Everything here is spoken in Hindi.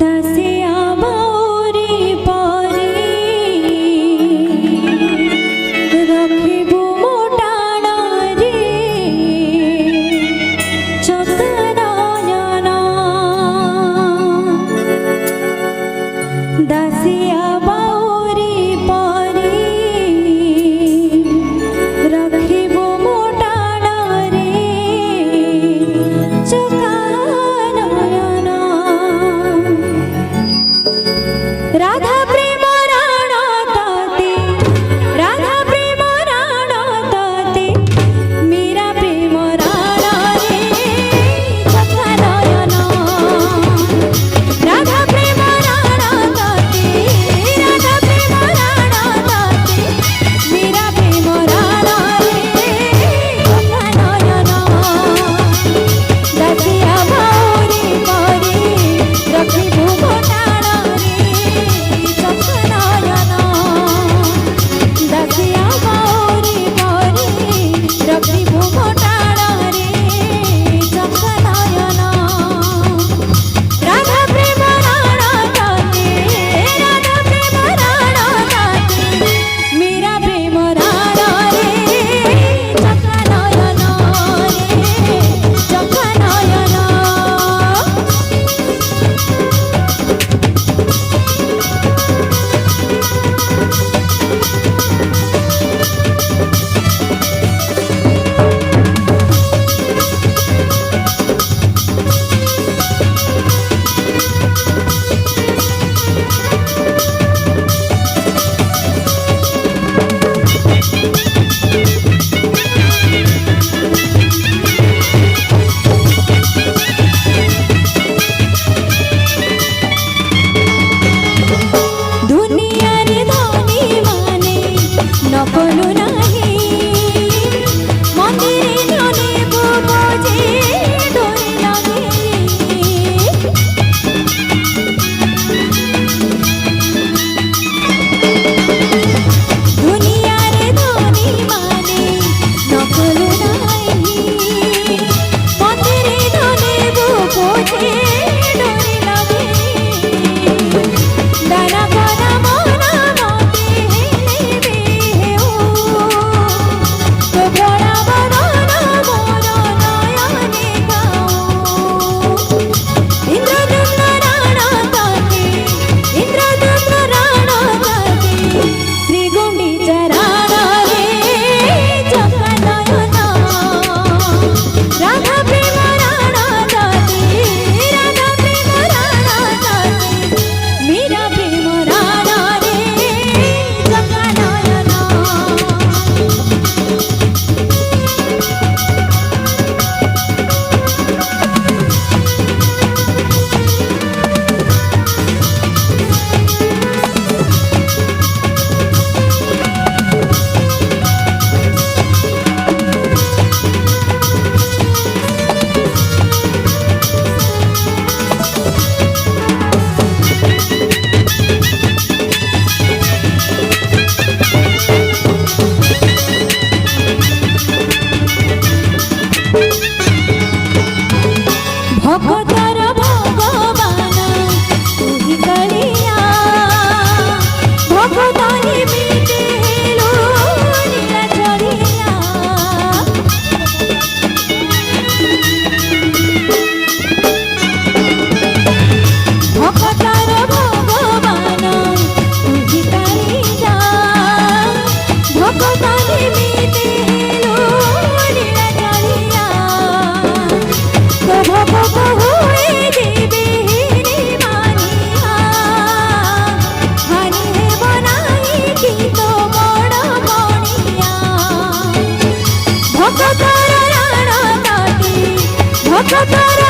दासिया बाउरी परी रखिबु मोटाण रे चतुरायन दासिया बाउरी परी रखिबु मोटाण रे राधा प्रेम राण ताते राधा प्रेम राण ताते मीरा प्रेम राण रे चतुरायन राधा प्रेम राण ताते राधा प्रेम राण ताते मीरा प्रेम राण रे चतुरायन दासिया बाउरी परी रखिबु मोटाण दासिया बाउरी परी रखिबु मोटाण रे चतुरायन राधा प्रेम राण ताते राधा प्रेम राण ताते मीरा प्रेम राण रे चतुरायन रे चतुरायन दुनिया रे धनी माने नकलु नाही मंदिरे जने बोझे डोरे लगे दुनिया रे धनी माने नकलु नाही मंदिरे जने बोझे डोरे लगे दाना करा मोना मोते हेले बेहू तो भरा बदन मोर नयने गाऊ इंद्रदुम्न राण ताते इंद्रदुम्न राण ताते श्री गुंडीचा राण रे चतुरायन राधा प्रेम राण ताते राधा प्रेम राण ताते मीरा प्रेम राण रे चतुरायन भगतर भगवान तुही कलिया भगतहि मिटेलु लीला चलिया भगतर भगवान तुही कलिया भगतहि मिटेलु लीला चलिया भगत हुए जीवे रे मानिया हानि हे बनाई की तो बड़ बनिया भगतर राण ताते भगतर